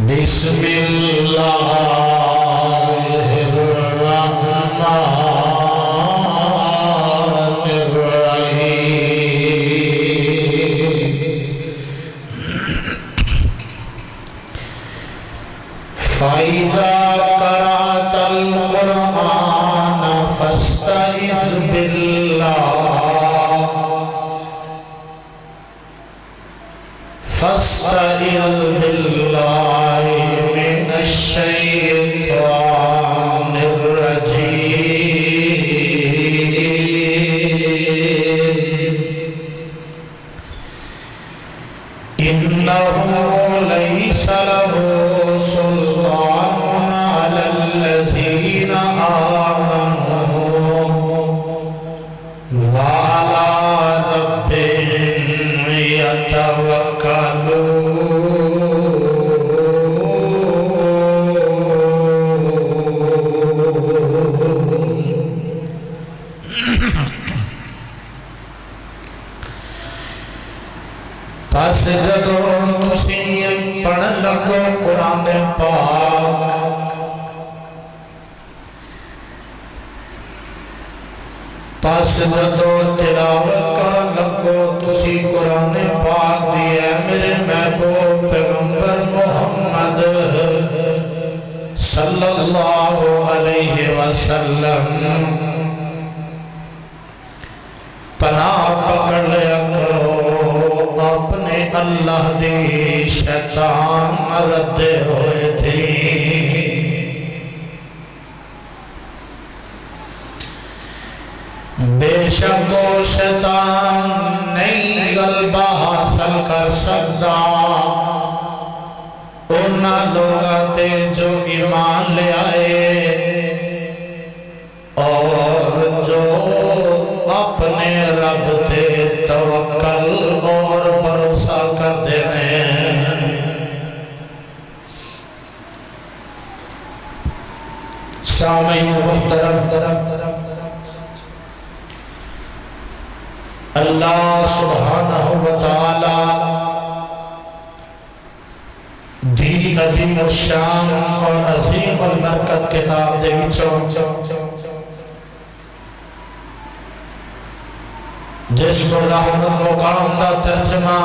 بسم اللہ الرحمن الرحیم فَإِذَا قَرَأْتَ الْقُرْآنَ فَاسْتَعِذْ باللہ من الشیطان الرجیم انہ لیس لہ سلطان علی الذین آمنوا وعلی ربہم یتوکلون پس جدوں تسی پڑھن لگو قرآن پاک پس جدوں تلاوت کرن لگو تسی قرآن پاک دی اے میرے محبوب پیغمبر محمد صلی اللہ علیہ وسلم پناہ پکڑ لیا کرو اپنے اللہ دی شیطان ردے ہوئے تھی بے شک و شیطان نہیں غلبہ حاصل کر سکتا انہاں لوگاں تے جو ایمان لے آئے اور جو اپنے رب تے توکل اور بھروسہ کر دینے سامعین محترم اللہ سبحانہ وتعالی دی عظیم الشان اور عظیم البرکت کتاب دے وچوں جس کو رحمت مقام دا ترجمہ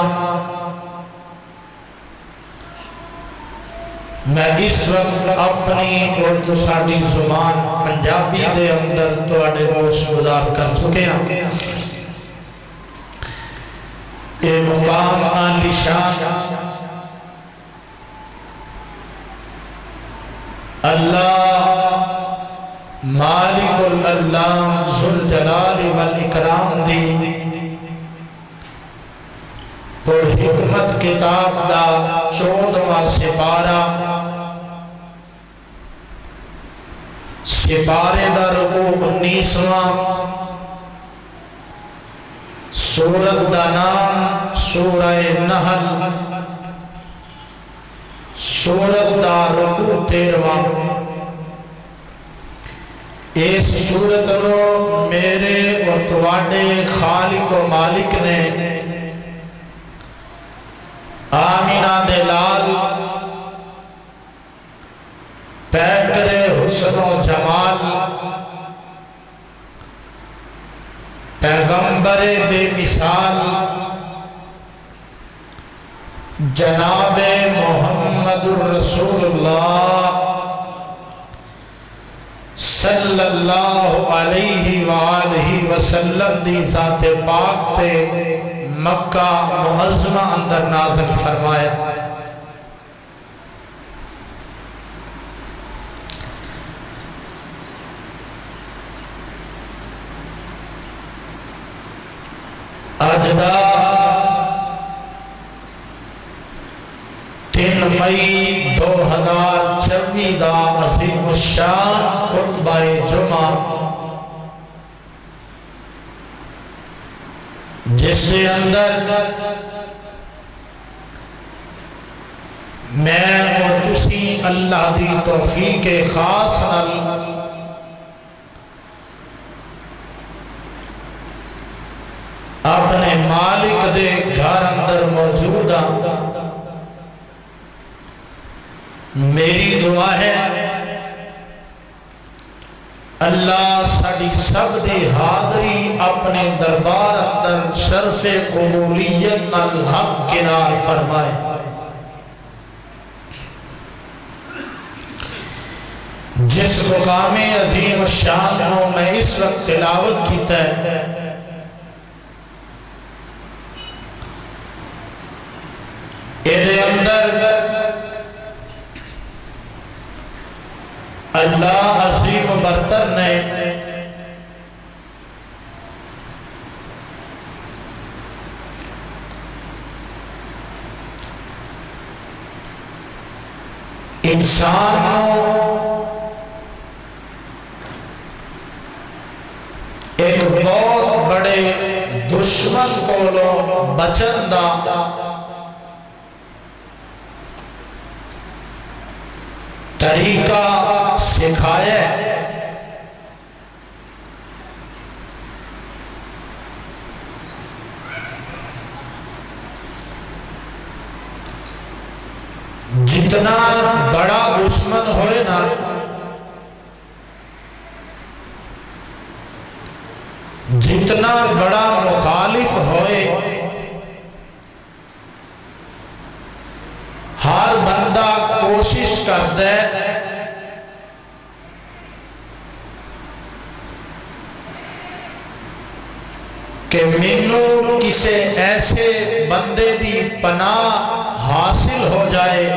میں اس وقت اپنی اردو ساڈی زبان پنجابی دے اندر تواڈے نوش گزار کر چکے ہیں اے مقام عالی شان اللہ مالک الالام ذوالجلال والاکرام دی پر حکمت کتاب دا 14واں سپارہ سپارے دا رکوع 19واں سورت دا نام سورہ نحل سورت دا رکوع 13واں اس سورت نو میرے اور تواڈے خالق و مالک نے آمینہ دے لال پیکر حسن و جمال پیغمبر بے مثال جناب محمد الرسول اللہ صلی اللہ علیہ وآلہ وسلم دی ذات پاک تے مکہ معظمہ اندر نازل فرمایا اجدا 3 مئی 2024 دا عظیم الشان خطبہ جمعہ جس کے اندر میں اور تسی اللہ دی توفیق خاص اپنے مالک دے گھر اندر موجود میری دعا ہے اللہ ساڈی سب دی حاضری اپنے دربار اندر شرف قبولیت نال حق کنار فرمائے۔ جس مقام عظیم الشان کو میں اس وقت تلاوت کیتا ہے، اے اندر اللہ عظیم و برتر نے انسان ایک بہت بڑے دشمن کو بچن دا طریقہ سکھایا ہے۔ جتنا بڑا دشمن ہوئے نا، جتنا بڑا مخالف ہوئے، ہر بندہ کوشش کرتا ہے کہ مینوں کسے ایسے بندے دی پناہ حاصل ہو جائے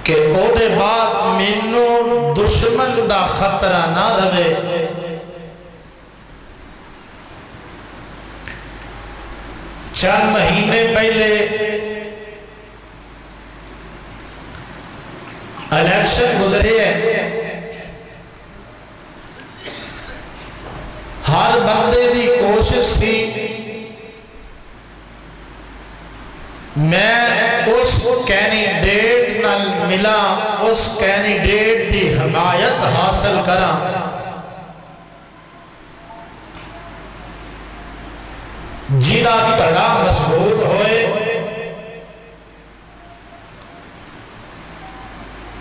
کہ او دے بعد مینوں دشمن دا خطرہ نہ رہے۔ چند مہینے پہلے الیکشن گزرے ہیں، ہر بندے دی کوشش تھی میں اس کینڈیڈیٹ نال ملا، اس کینڈیڈیٹ دی حمایت حاصل کرا۔ جہاں تڑا مضبوط ہوئے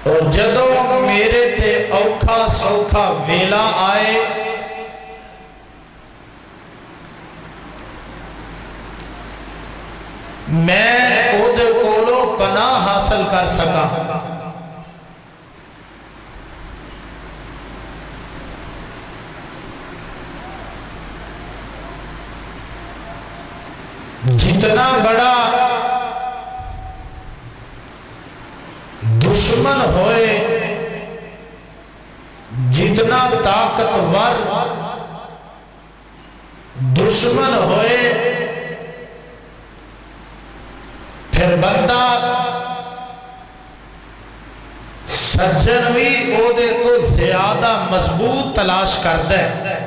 اور جدوں میرے تے اوکھا سوکھا ویلا آئے، میں او دے کولوں پناہ حاصل کر سکا۔ جتنا بڑا دشمن ہوئے، جتنا طاقتور دشمن ہوئے، پھر بندہ سجن بھی او دے تو زیادہ مضبوط تلاش کرتا ہے۔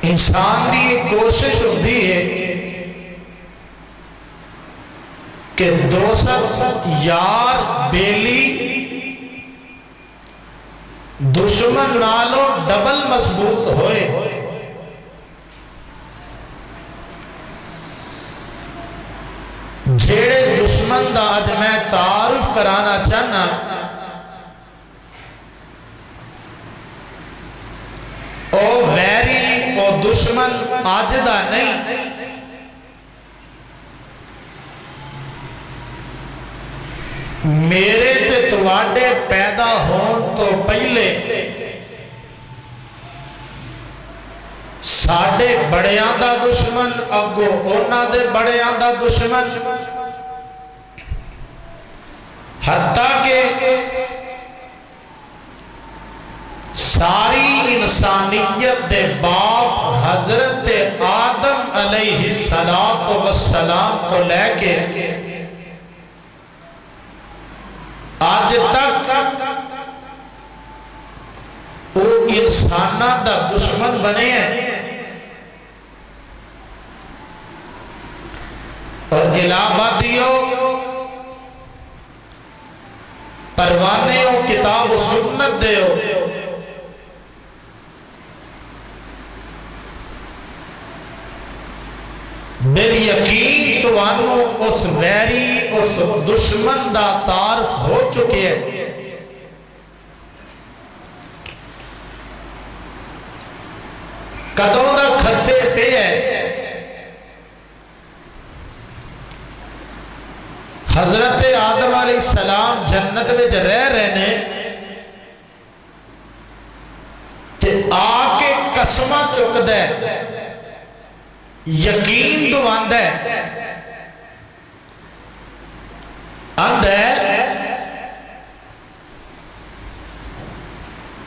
انسان کی ایک کوشش ہوتی ہے کہ دوست یار بیلی دشمن نالوں ڈبل مضبوط ہوئے۔ جیڑے دشمن دا آج میں تعارف کرانا چاہنا، او ویری او دشمن آج دا نہیں، میرے تے تواڈے پیدا ہون تو پہلے ساڑھے بڑیاں دا دشمن، اگو اونا دے بڑیاں دا دشمن، حتیٰ کہ ساری انسانیت دے باپ حضرت آدم علیہ السلام کو لے کے آج تک وہ انسانہ دا دشمن بنے ہیں۔ اور الہابادیوں، پروانیوں، کتاب و سنت دیو، بال یقین توانو اس ویری اس دشمن دا تعارف ہو چکے ہیں۔ کدوں دا کھتے پہ ہے حضرت آدم علیہ السلام جنت میں رہ رہنے تے آکے قسمہ چک دے یقین دو آندے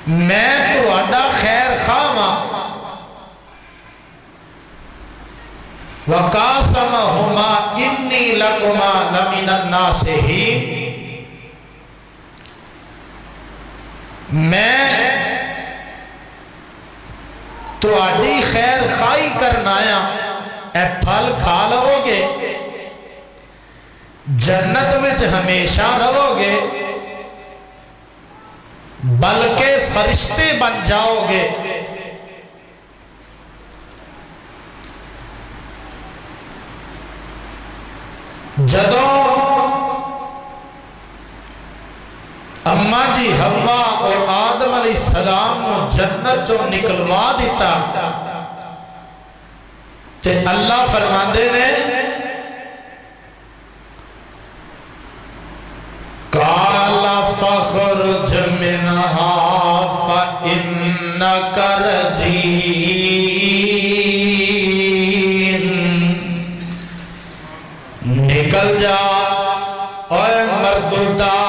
میں تو آڈا خیر خواہاں وَقَاسَمَهُمَا إِنِّي لَكُمَا لَمِنَ النَّاصِحِينَ، میں تو آڈی خیر خواہی کرنا آیا، اے پھل کھا لو گے، جنت وچ ہمیشہ رہو گے، بلکہ فرشتے بن جاؤ گے۔ جدوں اماں جی حوا اور آدم علیہ السلام جنت جو نکلوا دیتا تے اللہ فرماندے نے قَالَ فَخْرُجْ مِنْهَا فَإِنَّكَ رَجِيمٌ، نکل جا اوے مردودا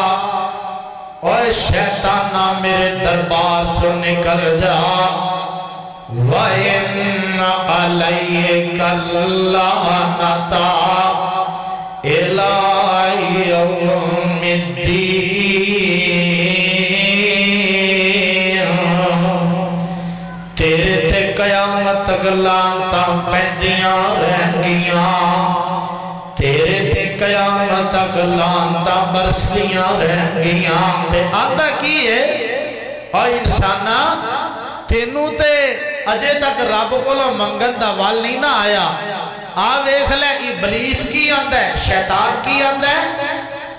اوے شیطانہ میرے دربار سے نکل جا، وَإِنَّ عَلَيْكَ اللَّعْنَةَ إِلَىٰ يَوْمِ الدِّينِ، تیرے تے قیامت تک لعنتاں پیندیاں رہنگیاں، تیرے تے قیامت تک لعنتاں برسدیاں رہنگیاں۔ تے آدھا کی ہے اور انسانہ تینوں تے اجے تک رب کو منگن دا وال نہیں نہ آیا، ویکھ لے ابلیس کی آندہ ہے، شیطان کی آندہ ہے،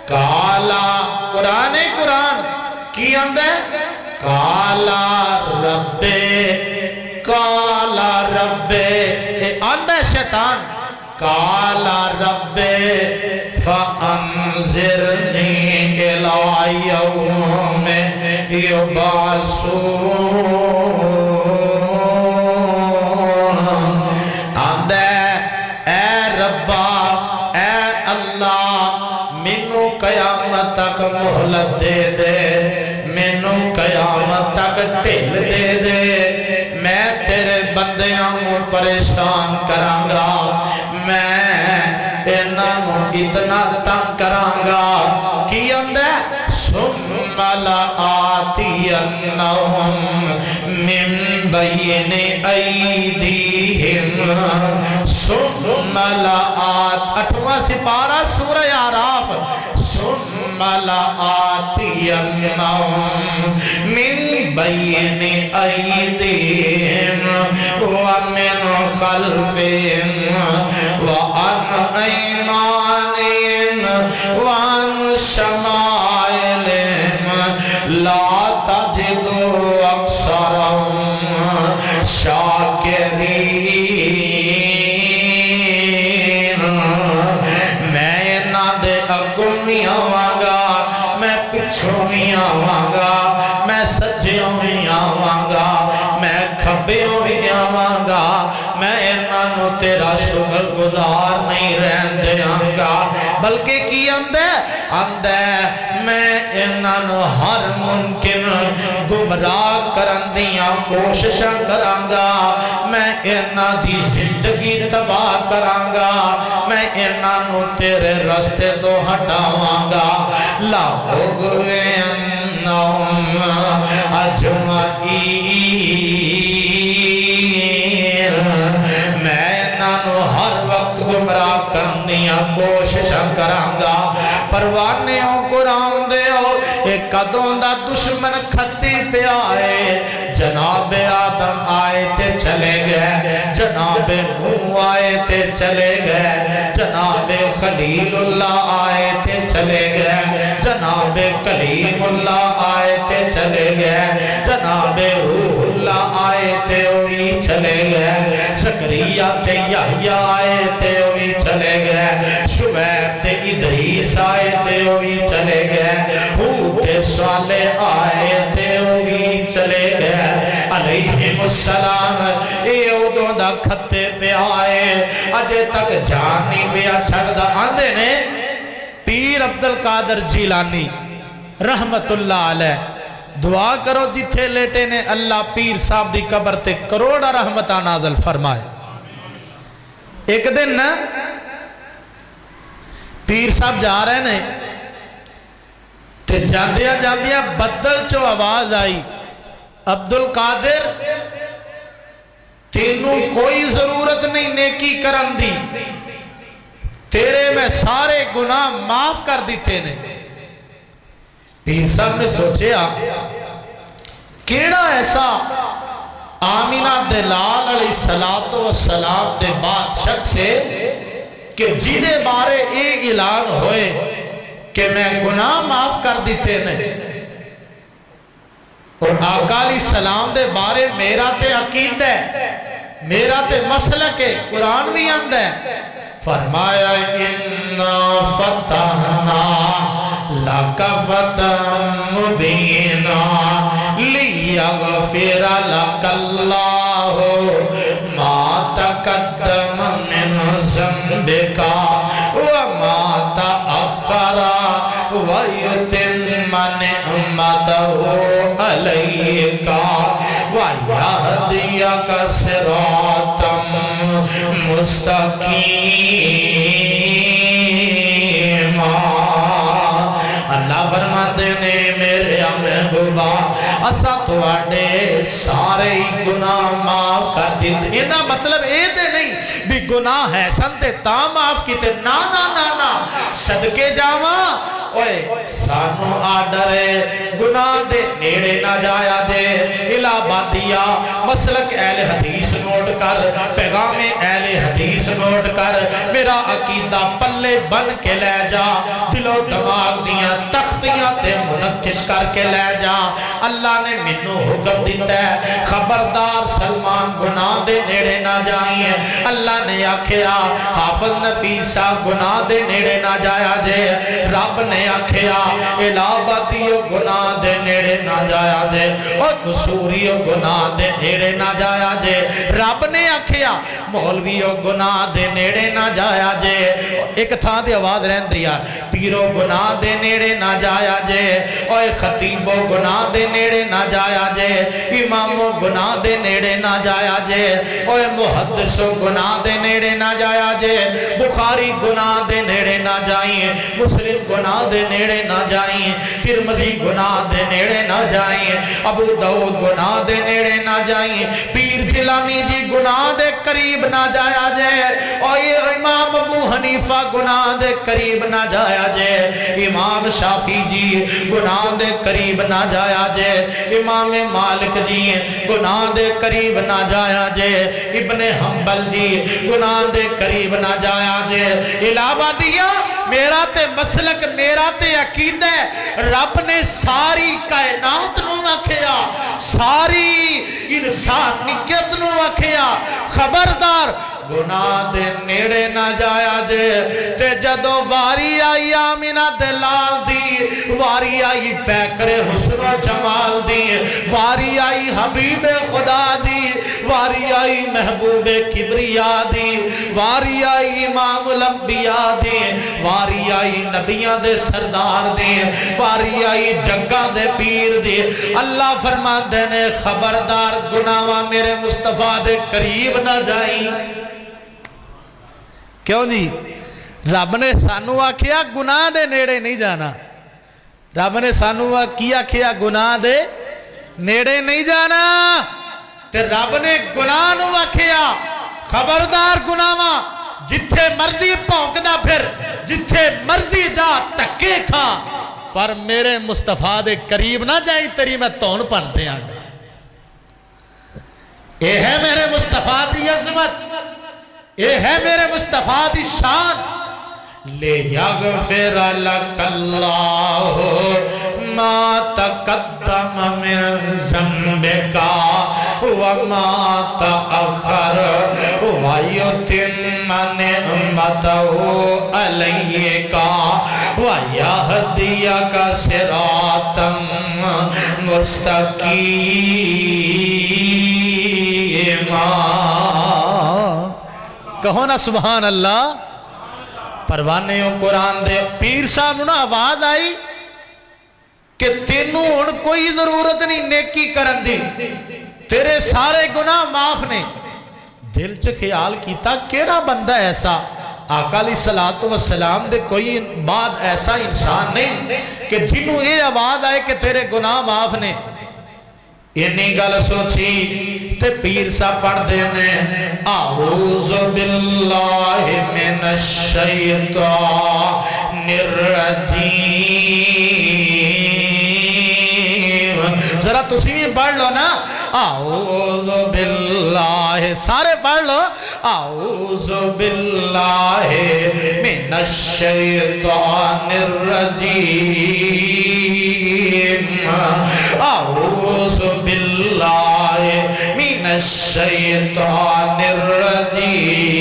کالا قرآن کی آندہ ہے، کالا ربے آندہ ہے شیطان، کالا ربے فَأَنذِرْنِي إِلَىٰ يَوْمِ يُبْعَثُونَ، قیامت تک مہلت دے دے، مینوں قیامت تک ٹھل دے دے، میں تیرے بندیاں کو پریشان کرانگا، میں انہوں اتنا تنگ کرانگا کی اندے ثُمَّ لَآتِيَنَّهُمْ مِن بَيْنِ أَيْدِيهِمْ ثُمَّ آٹھواں سپارہ سورہ اعراف، ثُمَّ لَآتِيَنَّهُمْ مِن بَيْنِ أَيْدِيهِمْ وَمِنْ خَلْفِهِمْ وَعَنْ أَيْمَانِهِمْ وَعَنْ شَمَائِلِهِمْ لَا تَجِدُ أَكْثَرَهُمْ شَاكِرِينَ۔ میں پچھوں بھی آواں گا، میں سجیوں بھی آواں گا، میں کھبیوں بھی آواں گا، میں انہوں تیرا شکر گزار نہیں رہن دیاں گا، بلکہ کی اندے میں انہوں ہر ممکن گمراہ کرن دیاں کوششاں کرانگا، میں انہوں دی زندگی تباہ کرانگا، میں انہوں تیرے رستے تو ہٹاواں گا، لَأُغْوِيَنَّهُمْ أَجْمَعِينَ، میں انہوں ہر وقت گمراہ کرن دیاں کوششاں کرانگا۔ پروانیوں قرآن دے ایک قدوں دا دشمن کھتی پہ آئے، جناب آدم آئے تے چلے گئے، جناب نوح آئے تے تھے چلے گئے، جناب خلیل اللہ آئے تھے چلے گئے، جناب کلیم اللہ آئے تھے چلے گئے، جناب روح اللہ آئے تھے وہی چلے گئے، زکریا تے یحییٰ آئے تھے وہی چلے گئے، شعیب تے ادریس آئے تھے وہی چلے گئے، ہود تے صالح آئے تھے وہی چلے گئے علیہم السلام۔ اے ادوں دا کھتے پہ آئے اجے تک جان نہیں پیا چھڑدا۔ آندے نے پیر عبدالقادر جیلانی رحمت اللہ علیہ دعا کرو جتھے لیٹے نے اللہ پیر صاحب دی قبر تے کروڑا رحمتہ نازل فرمائے۔ ایک دن نا پیر صاحب جا رہے نے تے جاندیا جاندیا بدل چو آواز آئی، عبدالقادر تینوں کوئی ضرورت نہیں نیکی کرن دی، تیرے میں سارے گناہ معاف کر دیتے نے۔ پیر صاحب نے سوچیا کیڑا ایسا آمینہ دلال علیہ السلام دے بعد شخص ہے کہ جیدے بارے ایک اعلان ہوئے کہ میں گناہ معاف کر دیتے نے، اور آقا علیہ السلام دے بارے میرا تے عقیدہ ہے، میرا تے مسلک ہے، قرآن بھی اندہ ہے۔ فرمایا اِنَّا فَتَحْنَا لَكَ فَتَحًا مُبِينًا لِيَغْفِرَ لَكَ اللَّهُ مَا تَقَدَّمَ مِنْ ذَنبِكَ وَمَا تَأَخَّرَ وَيُتِمَّ نِعْمَتَهُ عَلَيْكَ وَيَهْدِيَكَ صِرَاطًا مستقیما۔ اللہ فرماتے نے میرے محبوبہ اسا تواڈے سارے گناہ معاف کر دیتے۔ یہ مطلب اے تے نہیں بھی گناہ ہے سن تے تا معاف کیتے، نا نا نا نا، صدقے جاواں اوئے سانو آڈر ہے گناہ دے نیڑے نہ جایا جے۔ الہ بادیا مسلک اہل حدیث نوٹ کر، پیغام اہل حدیث نوٹ کر، میرا عقیدہ پلے بن کے لے جا، دل و دماغ دیاں تختیاں تے منقش کر کے لے جا۔ اللہ نے منو حکم دیتا ہے خبردار سلمان گناہ دے نیڑے نہ جائیں۔ اللہ نے آکھیا حافظ نفیسہ گناہ دے نیڑے نہ جایا جے، رب نے آکھیا الہبادیو گناہ دے نیڑے نہ جایا جے، اور قصوریو گناہ دے نیڑے نہ جایا جے، رب نے آکھیا مولویو گناہ دے نیڑے نہ جایا جے۔ ایک تھا دے آواز رہن دیا پیرو گناہ دے نیڑے نہ جایا جے، اور خطیبو گناہ دے نیڑے نہ جایا جے، امامو گناہ دے نیڑے نہ جایا جے، اور محدثو گناہ دے نیڑے نہ جایا جے، بخاری گناہ دے نیڑے نہ جائیں، مسلم گناہ دے نیڑے نہ جائیں، ترمذی گناہ دے نیڑے نہ جائیں، ابو داؤد گناہ دے نیڑے نہ جائیں، پیر جیلانی جی گناہ دے قریب نہ جایا جائے، اور امام ابو حنیفہ گناہ دے قریب نہ جایا جائے، امام شافی جی گناہ دے قریب نہ جایا جائے، امام مالک جی گناہ دے قریب نہ جایا جائے، ابن حنبل جی گناہ دے قریب نہ جایا جائے۔ علاوہ دیا میرا تے مسلک میرا تے عقیدہ ہے، رب نے ساری کائنات نو آکھیا، ساری انسانیت نو آکھیا خبردار گناہ دے نیڑے نہ جایا جے۔ تے جدو واری آئی آمینہ دلال دی، واری آئی پیکر حسن و جمال دی، واری آئی حبیب خدا دی، واری آئی محبوب کبریا دی، واری آئی امام الانبیاء دی، واری آئی نبیاں دے سردار دی، واری آئی جنگاں دے پیر دی۔ اللہ فرماندے نے خبردار گناہاں میرے مصطفیٰ دے قریب نہ جائیں۔ کیوں جی؟ رب نے سانو آکھیا گناہ دے نیڑے نہیں جانا، رب نے سانو کی آکھیا گناہ دے نیڑے نہیں جانا، تے رب نے گناہ نو آکھیا خبردار گناہاں جتھے مرضی پھونکدا پھر، جتھے مرضی جا تکے کھا، پر میرے مصطفیٰ دے قریب نہ جائیں، تیری میں تون پن دیاں گا۔ یہ ہے میرے مصطفیٰ دی عظمت، یہ ہے میرے مصطفیٰ دی شان لیغفر لک اللہ ما تقدم من ذنبک وما تأخر ویتم نعمتہ علیک ویہدیک صراطا مستقیما۔ کہو نا سبحان اللہ۔ پروانے قرآن دے پیر صاحب نہ آواز آئی کہ تینوں ہن کوئی ضرورت نہیں نیکی کرن دی، تیرے سارے گناہ معاف نے۔ دل چ خیال کیتا کیڑا بندہ ایسا، آقا علیہ السلام دے کوئی بعد ایسا انسان نہیں کہ جنہوں یہ آواز آئے کہ تیرے گناہ معاف نے۔ انہی گل سوچی تے پیر صاحب پڑھ دینے اعوذ باللہ من الشیطان الرجیم۔ ذرا تسی بھی پڑھ لو نا، اعوذ باللہ، سارے پڑھ لو، اعوذ باللہ من الشیطان الرجیم، اعوذ باللہ من الشیطان الرجیم۔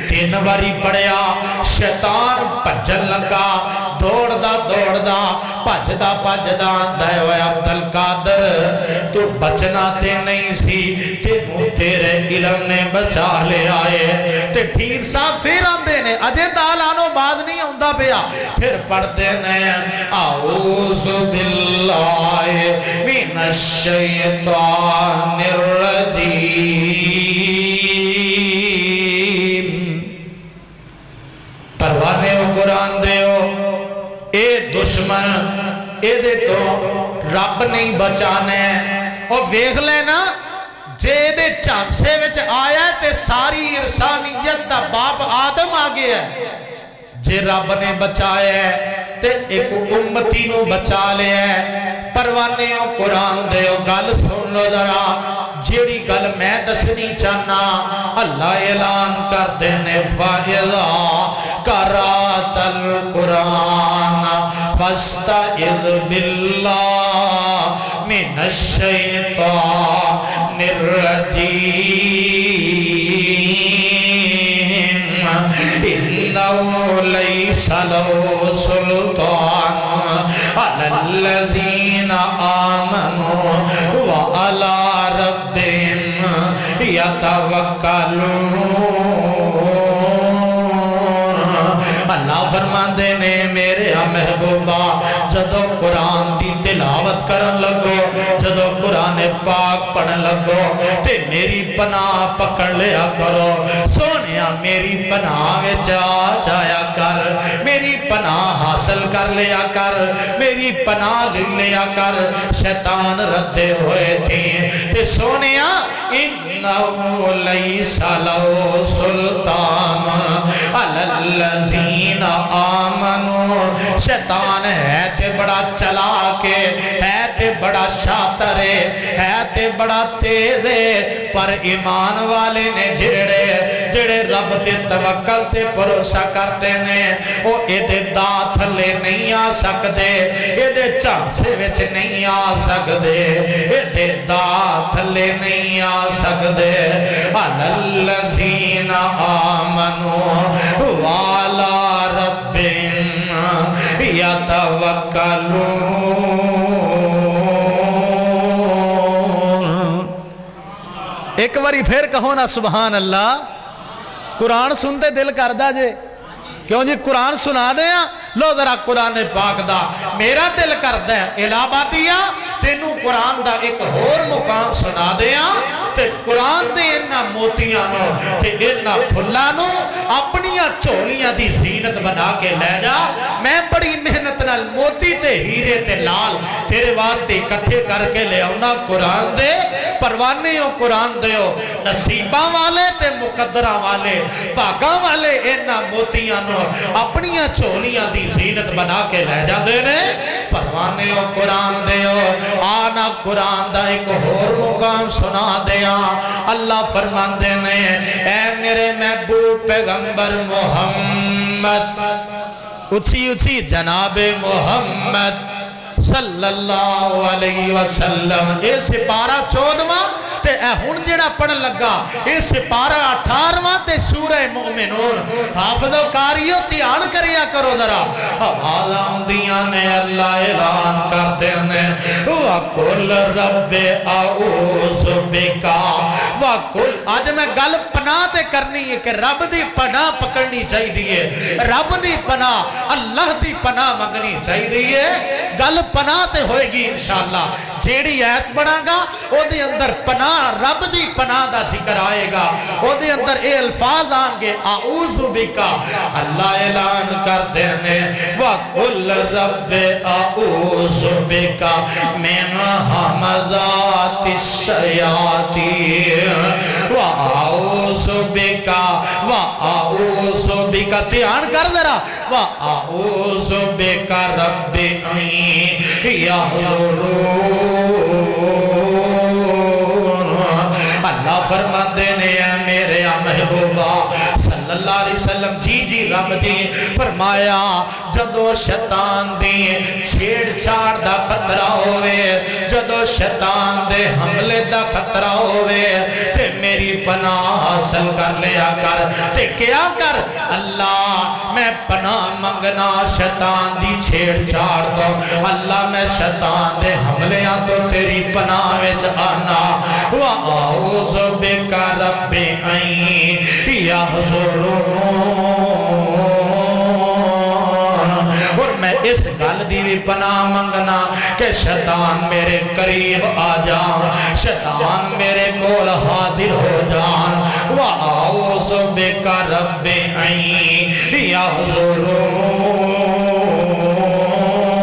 تین باری پڑھیا، شیطان بھجن لگا، دوڑدا دوڑدا بھجدا بھجدا آندا ہے اوے عبد القادر تو بچنا تے نہیں سی، تینوں تیرے علم نے بچا لے آئے۔ تے پیر صاحب پھر آندے نے، اجے تالانو بعد نہیں آندا پیا، پھر پڑھتے نے اعوذ باللہ من الشیطان الرجیم۔ پروانے قرآن دیو، اے دشمن اے دے تو رب نہیں بچانے، اور ویکھ لینا جے دے چانسے وچ آیا ہے تے ساری انسانیت دا باپ آدم آگے ہے۔ جے رب نے بچایا ہے تے ایک امتی نو بچا لیا ہے۔ پروانے قرآن دیو گل سن لو ذرا، جیڑی گل میں دسنی چاہنا اللہ اعلان کر دینے فَإِذَا قَرَأْتَ الْقُرْآنَ فَاسْتَعِذْ بِاللَّهِ مِنَ الشَّيْطَانِ الرَّجِيمِ إِنَّهُ لَيْسَ لَهُ سُلْطَانٌ عَلَى الَّذِينَ آمَنُوا وَعَلَى رَبِّهِمْ يَتَوَكَّلُونَ۔ اللہ فرماندے نے میرے محبوبہ جدو قرآن دی تلاوت کرن لگو، جدو قرآن پاک پڑھن لگو تے میری پناہ پکڑ لیا کرو۔ سونیا میری پناہ میں جایا کر، میری پناہ حاصل کر لیا کر، میری پناہ لیا کر۔ شیطان ردے ہوئے تھے تے سونیا انہو لیس لہو سلطان علی الذین آمنوا۔ شیطان ہے تے بڑا چلا کے، ہے تے بڑا شاطر ہے تے بڑا تیز ہے، پر ایمان والے نے جڑے رب تے توکل تے بھروسہ کرتے نے او ایدے دا تھلے نہیں آ سکدے، ایدے چانسے وچ نہیں آ سکدے، ایدے دا تھلے نہیں آ سکدے۔ علی الذین آمنوا وعلی ربہم یتوکلون۔ ایک باری پھر کہو نا سبحان اللہ۔ قرآن سنتے دل کردہ جے، کیوں جی قرآن سنا دیا لو ذرا قرآن پاک دا میرا دل کردہ ہے الہبادیہ تینوں قرآن دا ایک اور مقام سنا دیا تے قرآن دے انہا موتیاں نو تے انہا پھلا نو اپنیاں چولیاں دی زینت بنا کے لے جا۔ میں بڑی محنت نال موتی تے ہیرے تے لال تیرے واسطے اکٹھے کر کے لے آؤنا قرآن دے۔ پروانے ہو قرآن دے ہو نصیباں والے تے مقدرہ والے پاگاں والے انہا موتیاں نو اپنیاں چولیاں دی زینت بنا کے لے جا دینے۔ پروانے ہو قرآن دے ہو آنا قرآن دا ایک اور مقام سنا دیا۔ اللہ فرماندے نے اے میرے محبوب پیغمبر محمد اچھی اچھی جناب محمد صلی اللہ علیہ وسلم اے سپارہ 14واں تے اے ہن جڑا پڑھن لگا اے سپارہ 18واں تے سورہ مومنون حافظ و قاریو دھیان کریا کرو ذرا آواز آندیاں نے اللہ اعلان کرتے ہیں وَقُلْ رَبِّ أَعُوذُ بِكَ وَقُلْ آج میں گل پناہ تے کرنی ہے کہ رب دی پناہ پکڑنی چاہیے رب دی پناہ اللہ دی پناہ منگنی چاہیے گل پناہ تے ہوئے گی انشاءاللہ جیڑی آیت بڑھا گا او دے اندر پناہ رب دی پناہ دا ذکر آئے گا او دے اندر اے الفاظ آنگے اعوذ بکا اللہ اعلان کر دینے وَقُلْ رَبِّ اعوذ بکا من حمزات الشیاطین وَاعوذ بکا وَاعوذ بکا دھیان کر ذرا وَاعوذ بکا رب اللہ فرماندے نے اے میرے محبوبہ صلی اللہ علیہ وسلم جی جی رب دی فرمایا جدو شیطان دی چھیڑ چھاڑ دا خطرہ ہوئے جدو شیطان دے حملے دا خطرہ ہوئے تے میری پناہ حاصل کر لیا کر تے کیا کر اللہ میں پناہ منگنا شیطان دی چھیڑ چھاڑ دو اللہ میں شیطان دے حملیاں تو تیری پناہ وچ آنا وَأَعُوذُ بِكَ رَبِّ أَن يَحْضُرُونَ اور میں اس گل دی بھی پناہ منگنا کہ شیطان میرے قریب آ جان شیطان میرے کول حاضر ہو جان وَأَعُوذُ بِكَ رَبِّ أَن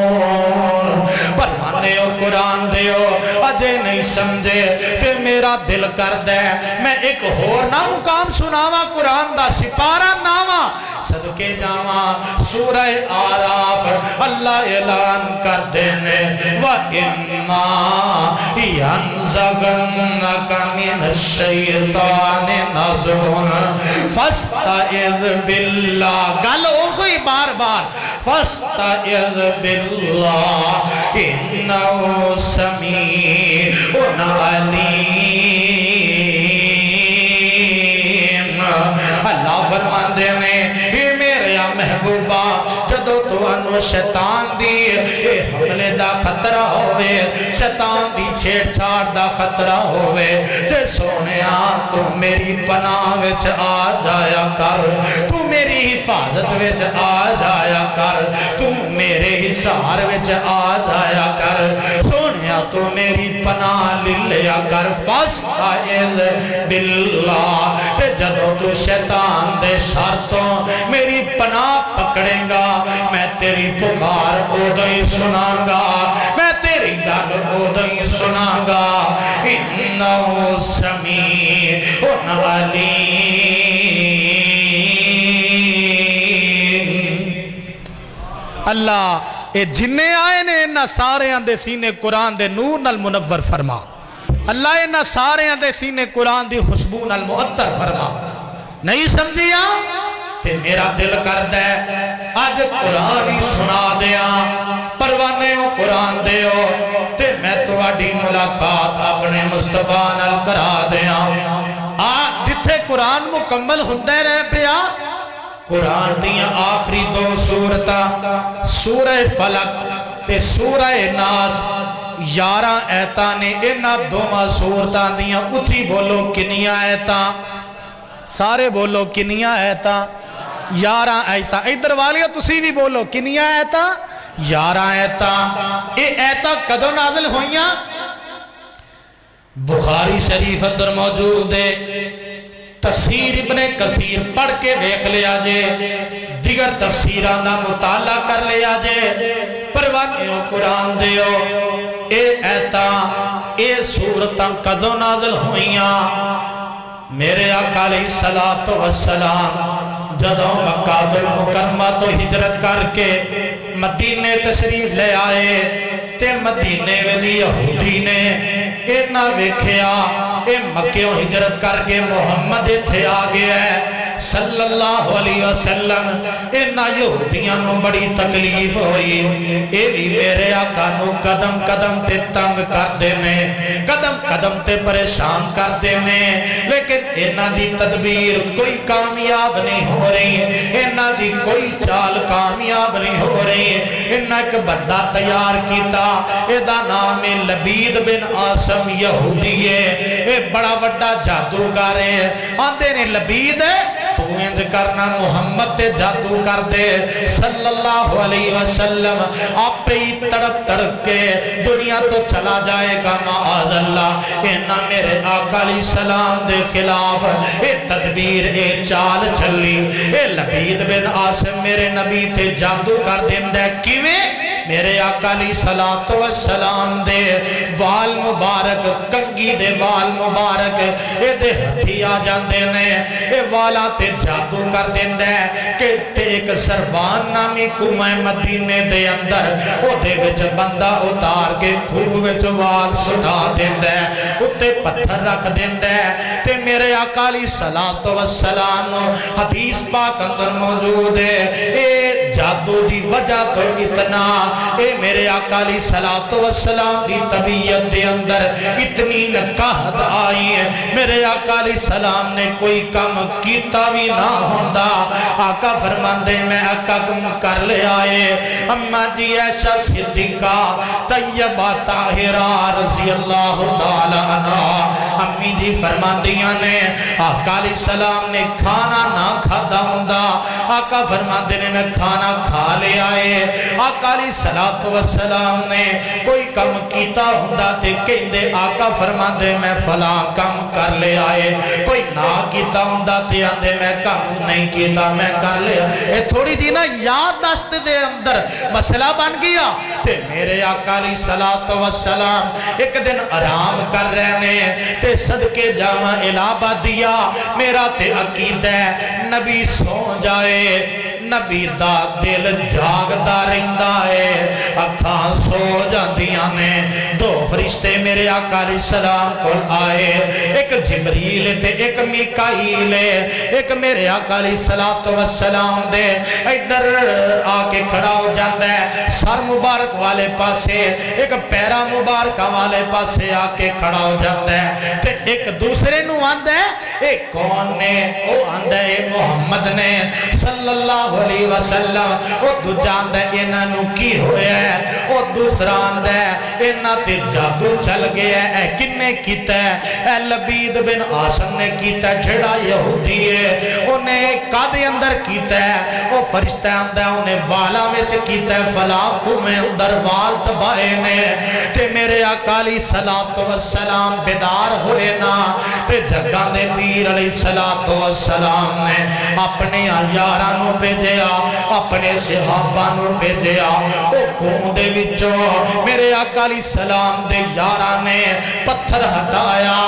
يَحْضُرُونَ پروانے ہو قرآن دیو اجے نہیں سمجھے کہ میرا دل کر دے میں ایک اور نہ مقام سناوا قرآن دا سپارہ ناوا صدقے جاواں سورہ آراف اللہ اعلان کر دینے وَإِمَّا يَنزَغَنَّكَ مِنَ الشَّيْطَانِ نَزْغٌ فَاسْتَعِذْ بِاللَّهِ گل اوہی بار بار فَاسْتَعِذْ بِاللَّهِ إِنَّهُ سَمِيعٌ عَلِيمٌ اللہ فرماندے میں میرے محبوبہ جدو تو انو شیطان دی حملے دا خطرہ ہوئے شیطان دی چھیڑ چھاڑ دا خطرہ ہوئے تے سونیا تو میری پناہ وچ آ جایا کر تو میری حفاظت وچ آ جایا کر تو میرے حصار وچ آ جایا کر سونیا تو میری پناہ لیا کر فاستعذ باللہ تے جدو تو شیطان دے شرطوں میری پناہ پکڑے گا میں تیری پکار اودوں ہی سناں گا میں تیری گل اودوں ہی سناں گا انہو سمیع علیم اللہ اے جننے آئے نے انہا سارے اندے سینے قرآن دے نور نال منور فرما اللہ انہا سارے اندے سینے قرآن دی خوشبو نال معطر فرما نہیں سمجھیا تے میرا دل کر دے آج قرآن ہی سنا دیا پروانے ہو قرآن دے ہو تے میں تو اڈی ملاقات اپنے مصطفیٰ نال کرا دیا آج جتھے قرآن مکمل ہوندے رہے پیا قرآن دیا آخری دو سورتا سورہ فلق تے سورہ ناس 11 ایتاں نے انہا دوما سورتاں دیا اچھی بولو کنیا ایتاں سارے بولو کنیا ایتاں 11 ایتاں ادھر والیاں تسی بھی بولو کنیا ایتاں 11 ایتاں اے ایتاں کدو نازل ہوئیاں بخاری شریف اندر موجود ہے تفسیر ابن کثیر پڑھ کے دیکھ لیا جے دیگر تفسیران دا مطالعہ کر لیا جے پروانیوں قرآن دیو اے ایتا اے سورتاں کدو نازل ہوئیاں میرے آقا علیہ السلام جدو مکہ المکرمہ تو ہجرت کر کے مدینے تشریف لے آئے تے مدینے ویدی یہودی نے اینا ویکھیا اے مکیوں ہجرت کر کے محمد اتھے آ گیا ہے صلی اللہ علیہ وسلم اینا یہودیاں نو بڑی تکلیف ہوئی اے بھی میرے آقا نو قدم قدم تے تنگ کر دینے قدم قدم تے پریشان کر دینے لیکن اینا دی تدبیر کوئی کامیاب نہیں ہو رہی اینا دی کوئی چال کامیاب نہیں ہو رہی اینا ایک بندہ تیار کیتا ایدہ نام لبید بن عاصم یہودی ہے اے بڑا بڑا جادوگر ہے آندے نے لبید ہے تو اند کرنا محمد تے جادو کر دے صلی اللہ علیہ وسلم آپ پہ ہی تڑپ تڑپ کے دنیا تو چلا جائے گا معاذ اللہ اینا میرے آقا علیہ السلام دے خلاف اے تدبیر اے چال چلی اے لبید بن عاصم میرے نبی تے جادو کر دیندہ کیویں میرے آقا علیہ السلام دے وال مبارک کنگی دے وال مبارک اے دے ہتھی آ جاندے نے اے والا تے جادو کر دیندہ ہے کہ تے ایک سروان نامی کومہ مدینے دے اندر او دے وچ بندہ اتار کے کھو وچ وال سٹا دیندہ ہے اتے پتھر رکھ دیندہ ہے تے میرے آقا علیہ السلام حدیث پاک اندر موجود ہے اے جادو دی وجہ تو اتنا اے میرے آقا علیہ السلام دی طبیعت دے اندر اتنی نکاہت آئی ہے میرے آقا علیہ السلام نے کوئی کم کیتا بھی نہ ہوندہ آقا فرماندے میں آقا کم کر لے آئے اممہ جی ایسا صدیقہ طیبہ طاہرہ رضی اللہ تعالیٰ عنہ امی جی فرماندیاں نے آقا علیہ السلام نے کھانا نہ کھادا ہوندہ آقا فرماندے نے میں کھانا کھا لے آئے آقا علیہ السلام نے کوئی کم کیتا ہوندہ تے کہندے آقا فرماندے میں فلاں کم کر لے آئے کوئی نہ کیتا ہوندہ تے آندے میں کم نہیں کیتا میں کر لے آئے تھوڑی جی نا یاد دست دے اندر مسئلہ بن گیا تے میرے آقا علیہ السلام ایک دن آرام کر رہنے تے صدقے جامع الابہ دیا میرا تے عقید ہے نبی سو جائے نبی دا دل جاگتا رہندا ہے اکھاں سو جاندیاں نے دو فرشتے میرے آقا علیہ السلام کو آئے ایک جبریل تے ایک میکائیل ایک میرے آقا علیہ السلام دے ادھر آکے کھڑا ہو جاندہ ہے سر مبارک والے پاسے ایک پیرا مبارک والے پاسے آکے کھڑا ہو جاندہ ہے تے ایک دوسرے نو آندہ ہے ایک کون نے او آندہ ہے محمد نے صلی اللہ علیہ وسلم او دو جاندہ اینا نو کی ہوئے ہے او دوسرا آندہ ہے اینا تے جادو چل گیا ہے اے کنے کیتا ہے اے لبید بن عاصم نے کیتا ہے جھڑا یہودی ہے انہیں قادی اندر کیتا ہے او فرشتہ آندہ ہے انہیں والا میں کیتا ہے فلاں میں اندر وال تبائے نے تے میرے آقا علیہ السلام بیدار ہوئے نا تے جگہ دے پیر علیہ السلام نے اپنے یارانوں پہ جیا اپنے صحابانوں پہ جیا او کون دے وچوں میرے آقا علیہ السلام دے یاران نے پتھر ہٹایا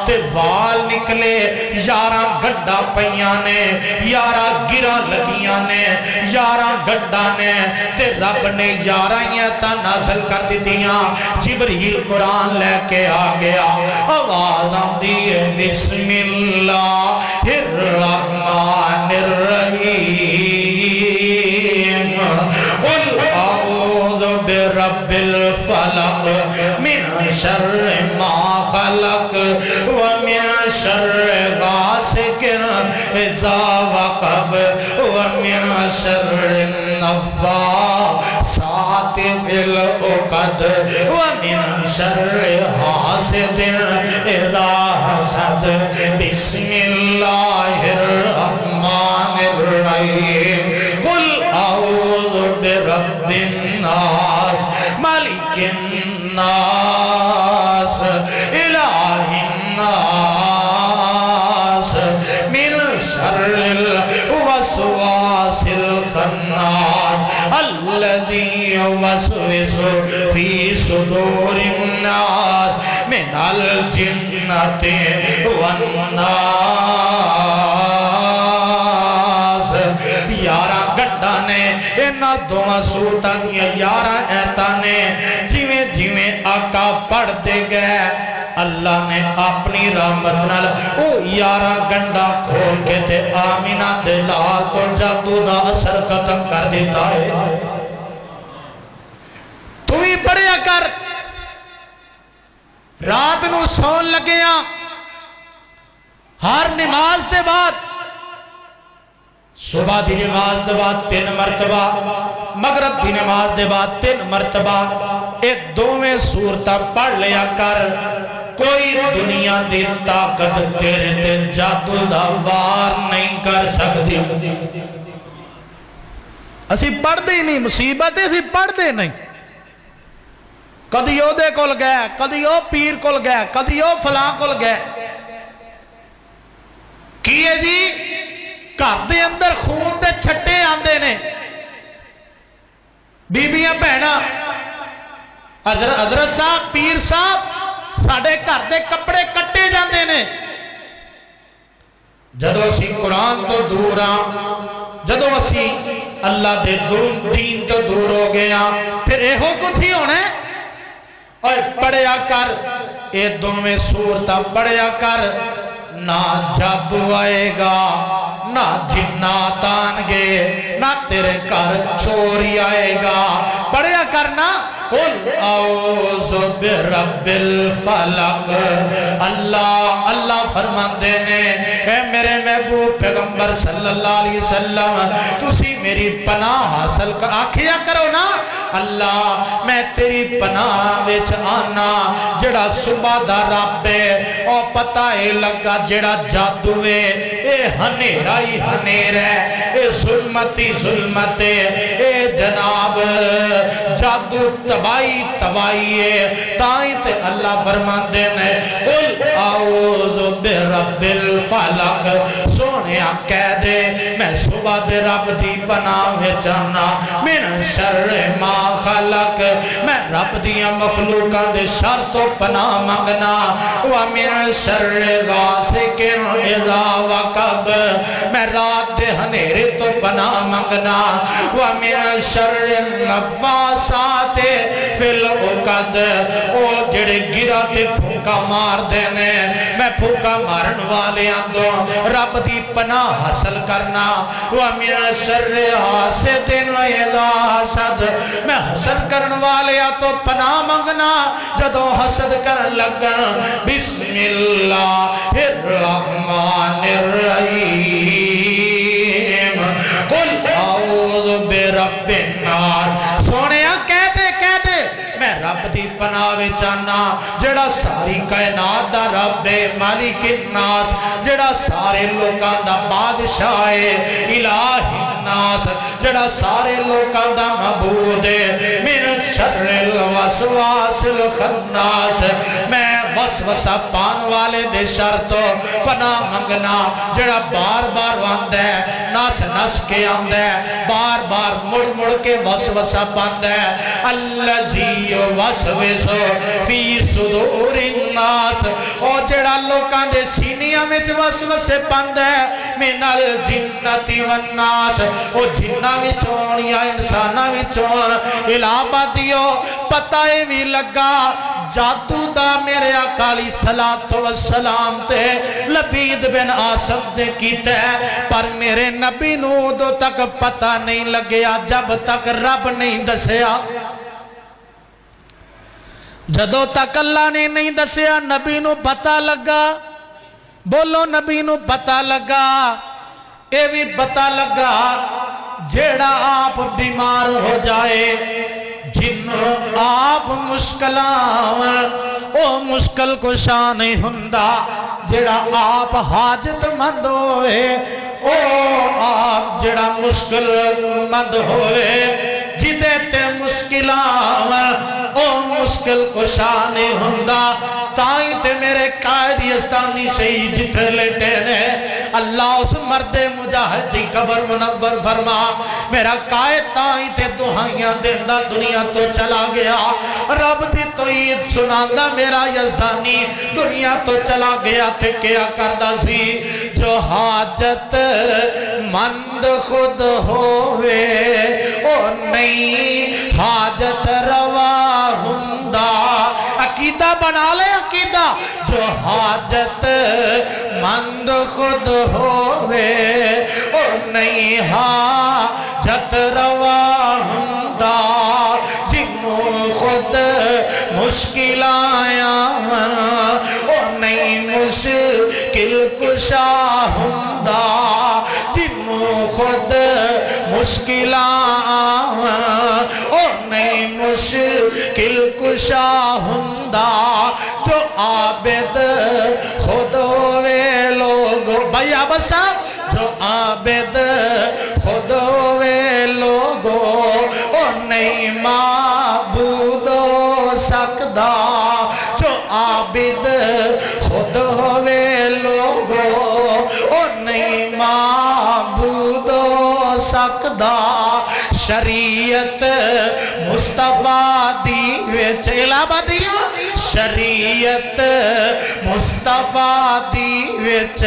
تے وال نکلے یارہ گڑا پیاں نے یارہ گرہ لگیاں نے یارہ گڑا نے تے رب نے یارہ تا نازل کر دیتیاں جبریل قرآن لے کے آ گیا آواز آن دیئے بسم اللہ الرحمن الرحیم قل اعوذ برب الفلق من شر ما خلق ومن شر غاسق اذا وقب ومن شر النفاثات في العقد ومن شر حاسد اذا حسد بسم الله الرحمن الرحيم قل اعوذ برب الناس ملك الناس اله الناس من شر الوسواس الخناس الذي يوسوس في صدور الناس من الجنة والناس یارہ گڑا نے اینا دوما سورتاں کیا یارہ ایتا نے جیویں جیویں آقا پڑھ دے گئے اللہ نے اپنی رحمت نال او 11 گنڈا کھول کے تے آمینہ دے لال تو جادو دا اثر ختم کر دیتا ہے تو بھی پڑھیا کر رات نو سون لگیا ہر نماز دے بعد صبح دی نماز دے بعد 3 مرتبہ مغرب دی نماز دے بعد 3 مرتبہ ایک دوویں سورتاں پڑھ لیا کر کوئی دنیا دی طاقت تیرے تے جادو دا وار نہیں کر سکتی اسی پڑھ دے نہیں مصیبت ہے اسی پڑھ دے نہیں کدی او دے کول گئے کدی او پیر کول گئے کدی او فلاں کول گئے کیے جی گھر دے اندر خون دے چھٹے آندے نے بیبیاں بہنا حضرت صاحب پیر صاحب ساڑھے گھر دے کپڑے کٹے جاندے نے جدو اسی قرآن تو دور جدو اسی اللہ دے دین تو دور ہو گیا پھر ایہو کچھ ہی ہونے اور پڑھیا کر اے دوویں سورتاں پڑھیا کر نہ جادو آئے گا نہ جنات آنگے نہ تیرے گھر چوری آئے گا پڑھیا کرنا قل اعوذ برب الفلق اللہ فرماندے نے اے میرے محبوب پیغمبر صلی اللہ علیہ وسلم تسی میری پناہ حاصل کر آکھیا کرو نا اللہ میں تیری پناہ وچ آنا جڑا صبح دا رب ہے او پتہ اے لگا جڑا جادو ہے اے ہنیرا ہی ہنیر ہے اے ظلمتی ظلمت ہے اے جناب جادو تبائی ہے تائیں تے اللہ فرماندے نے قل اعوذ برب الفلق سونیا کہہ دے میں صبح دے رب دی پناہ وچ آنا من شر ما خلق میں رب دیاں مخلوقاں دے شر تو پناہ منگنا ومن شر غاسق اذا وقب میں رات دے ہنیرے تو پناہ منگنا ومن شر النفاسات فی العقد او جڑے گرا تے پھوکا مار دینے میں پھوکا مارن والے آندوں رب دی پناہ حاصل کرنا ومن شر حاسد اذا حسد میں حسد کرن والے تو پناہ منگنا جدو حسد کرن لگن بسم اللہ الرحمن الرحیم قل اعوذ برب الناس سونیا کہتے میں رب دی پناہ وچ آنا جڑا ساری کائنات دا رب ہے مالک الناس جڑا سارے لوکاں دا بادشاہ ہے الہ الناس جڑا سارے لوکاں دا معبود ہے من شر الوسواس الخناس میں وسوسہ پان والے دے شر تو پناہ منگنا جڑا بار بار آندا ہے نس نس کے آندا ہے بار بار مڑ مڑ کے وسوسہ پاندا ہے الذی وسوسو فی صدور الناس او جڑا لوکاں دے سینیاں وچ وسوسے پاندا ہے من الجنۃ والناس او جناں وچوں یا انساناں وچوں علاوہ دیو پتہ اے وی لگا جادو دا میرے آقا علیہ الصلوۃ والسلام تے لبید بن عاصم نے کیتا ہے پر میرے نبی نو ادوں تک پتہ نہیں لگیا جب تک رب نہیں دسیا جدو تک اللہ نے نہیں دسیا نبی نو پتہ لگا بولو نبی نو پتہ لگا اے بھی پتہ لگا جیڑا آپ بیمار ہو جائے جن آپ مشکلان او مشکل کو شاہ نہیں ہندا جیڑا آپ حاجت مند ہوئے او آپ جیڑا مشکل مند ہوئے جدے تے مشکلان او مشکل کو شاہ نہیں ہندا تائیں تے میرے قائد یزدانی شہید جتھے لیٹے نے اللہ اس مرد مجاہد دی قبر منور فرما میرا قائد تائیں تے دعائیاں دیندہ دنیا تو چلا گیا رب دی توحید سناندہ میرا یزدانی دنیا تو چلا گیا تے کیا کردہ سی جو حاجت مند خود ہوئے او نہیں حاجت روا ہندہ عقیدہ بنا لے عقیدہ جو حاجت مند خود ہوئے اور نہیں حاجت روا ہندہ جنوں خود مشکل آیا اور نہیں مشکل کشا ہندہ جنوں خود مشکل اور نہیں مشکل کشا ہندہ جو عابد خود ہوئے لوگ بھیا بسا جو عابد خود ہوئے لوگوں اور نہیں معبود ہو سکتا جو عابد خود ہوئے لوگوں اور نہیں معبود ہو سکتا شریعت مصطفیٰ دی وچلا بدیا شریعت مصطفیٰ دی وچ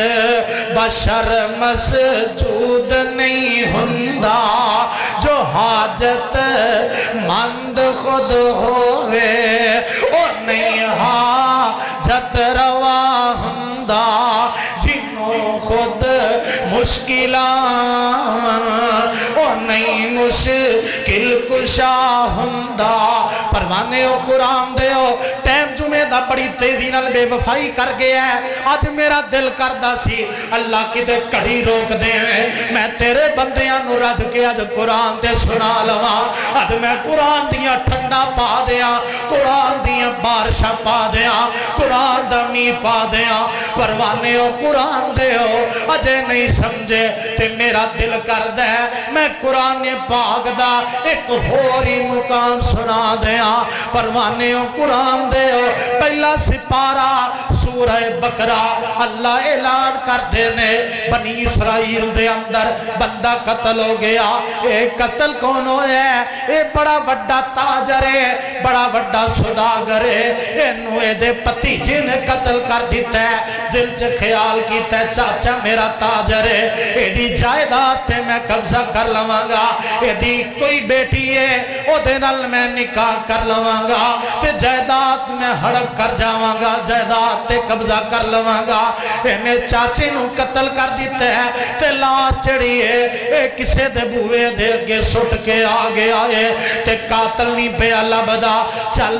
بشر مسجود نہیں ہندا جو حاجت مند خود ہوئے اور نہیں حاجت روا ہندا جنوں خود مشکلان اور نہیں مشکل کشا ہندا پروانے ہو قرآن دے ہو ٹیم جمعہ دا بڑی تیزی نال بے وفائی کر گیا ہے آج میرا دل کردہ سی اللہ کی دے کڑی روک دے میں تیرے بندیاں نو رد کے آج قرآن دے سنا لوا آج میں قرآن دیاں ٹھنڈا پا دیا قرآن دیاں بارشاں پا دیا قرآن دمی پا دیا پروانے ہو قرآن دے ہو اجے نہیں سمجھے تے میرا دل کردہ ہے میں قرآن پاک دا ایک ہوری مقام سنا دیا پروانے ہو قرآن دے ہو پہلا سپارہ سورہ بقرہ اللہ اعلان کر دینے بنی اسرائیل دے اندر بندہ قتل ہو گیا ایک قتل کون ہویا ہے ایک بڑا وڈا تاجر ہے بڑا وڈا سوداگر ہے انہوں دے پتی جن قتل کر دیتا ہے دل چ خیال کیتا ہے چاچا میرا تاجر ہے ایڈی جائیداد تے میں قبضہ کر لواں گا ایڈی کوئی بیٹی ہے او دے نال میں نکاح کر لواں گا تے جائیداد میں ہڑپ کر جاواں گا جائیداد تے قبضہ کر لواں گا انہیں چاچے نو قتل کر دیتے ہیں تے لاش چڑی ہے اے کسے دے بوئے دے کے سٹ کے آگے آئے تے قاتل نہیں پہ اللہ بدا چل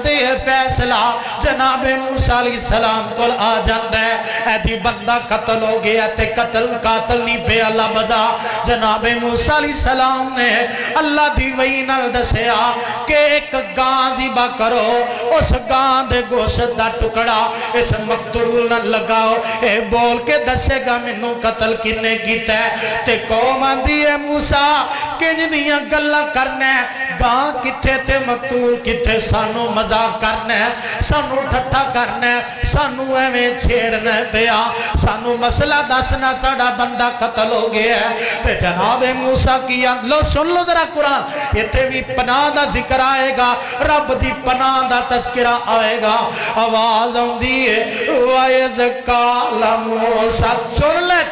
دے فیصلہ جناب موسیٰ علیہ السلام کو آ جاندہ ہے اے دی بندہ قتل ہو گیا تے قاتل نہیں پہ اللہ بدا جناب موسیٰ علیہ السلام نے اللہ دی وحی نال دسیا کہ ایک گاں ذبح کرو اس گاں دے گوشت دا ٹکڑا اس مقتول نہ لگاؤ اے بول کے دسے گا منوں قتل کنے کیتا ہے تے قوم آندی ہے موسیٰ کنج دیاں گلہ کرنے گاں کتھے تے مقتول کتھے سانو مذاق کرنے سانو ٹھٹھا کرنے سانو ایویں چھیڑنے پیا سانو مسئلہ دسنا ساڑا بندہ قتل ہو گیا ہے تے جناب موسیٰ کیا لو سن لو ذرا قرآن یہ تے بھی پناہ دا ذکر آئے گا رب دی پناہ دا تذکرہ آئے گا آواز ہوں دیئے وَإِذْ قَالَ مُوسَىٰ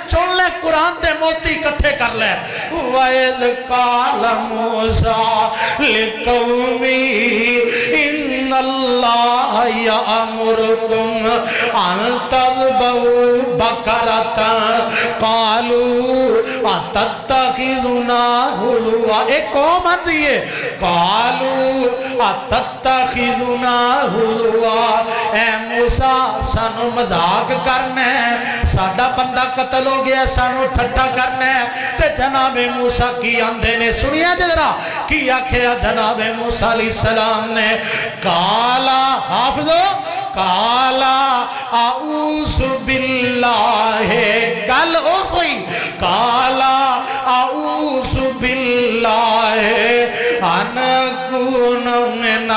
چون لے قرآن دے موتی کٹھے کر لے وَإِذْ قَالَ مُوسَىٰ لِقَوْمِهِ إِنَّ اللَّهَ يَأْمُرُكُمْ أَن تَذْبَحُوا بَقَرَةً قَالُوا أَتَتَّخِذُنَا هُزُوًا ایک قوم آتی ہے قَالُوا أَتَتَّخِذُنَا هُزُوًا اے موسیٰ سانو مذاق کرنے ساڑا بندہ قتل ہو گیا سانو ٹھٹا کرنے تے جناب موسیٰ کی آندے نے سنیا جدرا کی آکھیا جناب موسیٰ علیہ السلام نے قالا حافظو قالا اعوذ باللہ کل اوخوئی قالا اعوذ باللہ ان کون من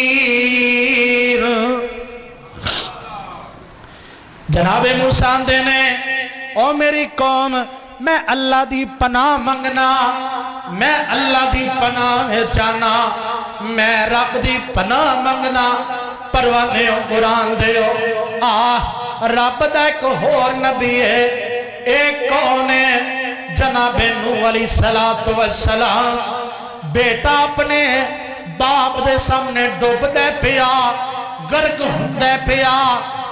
الجاہلین جناب موسیٰ نے او میری قوم میں اللہ دی پناہ منگنا میں اللہ دی پناہ چاہنا میں رب دی پناہ منگنا پروانے ہو قرآن دے ہو رب دا ایک اور نبی ہے ایک کون ہے جناب نوح علیہ السلام بیٹا اپنے باپ دے سامنے ڈوب دے پیا گرک ہوندے پیا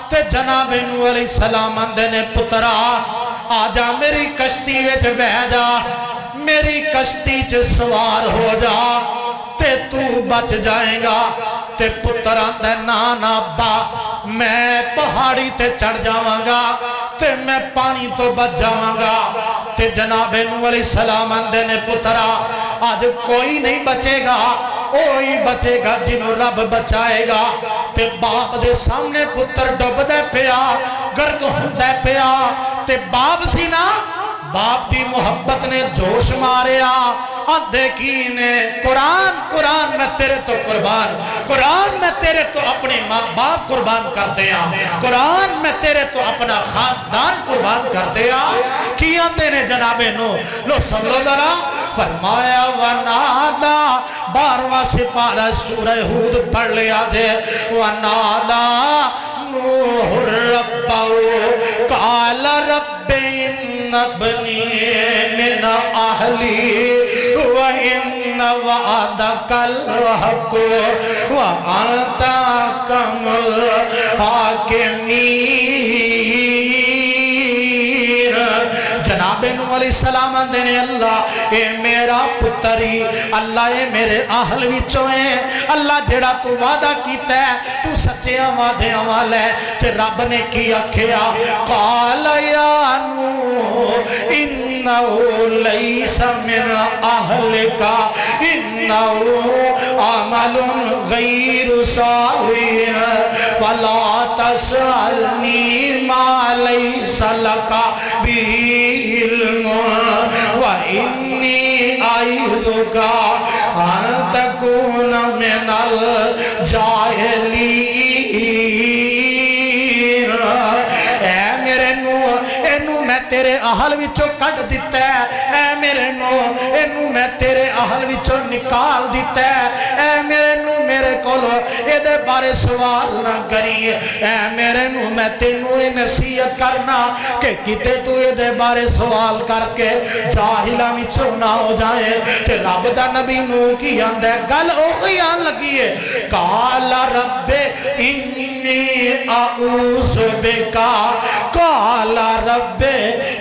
تے جناب نوح علیہ السلام آندے نے پترا آجا میری کشتی وچ بہ جا میری کشتی چ سوار ہو جا تے تو بچ جائیں گا تے پتر آندے نا با میں پہاڑی تے چڑھ جاواں گا تے میں پانی تو بچ جاواں گا تے جناب نوح علیہ السلام آندے نے پترا آج کوئی نہیں بچے گا وہی بچے گا جنہوں رب بچائے گا تے باپ دے سامنے پتر ڈوب دے پیا گرک ہوندے پیا تے باپ سی نا باپ دی محبت نے جوش ماریا آندے کی نے قرآن میں تیرے تو قرآن میں تیرے تو اپنے ماں باپ قربان کر دیا قرآن میں تیرے تو اپنا خاندان قربان کر دیا کی آندے نے جناب نو لو سب لو ذرا فرمایا ونادا 12واں سپارہ سورہ ہود پڑھ لیا دے ونادا نوح ربو قال رب ان ابنی من اہلی وَإِنَّ وَعَدَكَ الْحَقُّ وَأَنْتَ أَحْكَمُ الْحَاكِمِينَ جناب نوح علیہ السلام آندے نے اللہ اے میرا پتری اللہ اے میرے اہل وچوں ہے اللہ جڑا تو وعدہ کیتا ہے تو سچے وعدے والا ہے تے رب نے کی آکھیا قال یا نوح انه ليس من اهلك انه عمل غير صالح فلا تسألني ما ليس لك به علم وإني أعيذك أن تكون من الجاهلين اے میرے نو اینو میں تیرے اہل وچوں کٹ دیتا ہے اے میرے نو اینو میں تیرے اہل وچوں نکال دیتا ہے اے میرے نو میرے کولو اے دے بارے سوال نہ کری اے میرے نو میں تینوں نصیحت کرنا کہ کتے تو اے دے بارے سوال کر کے جاہلاں وچوں نہ ہو جائے تے رب دا نبی نو کی آندا گل اوہی آن لگی ہے قال رب انی اعوذ بک قال رب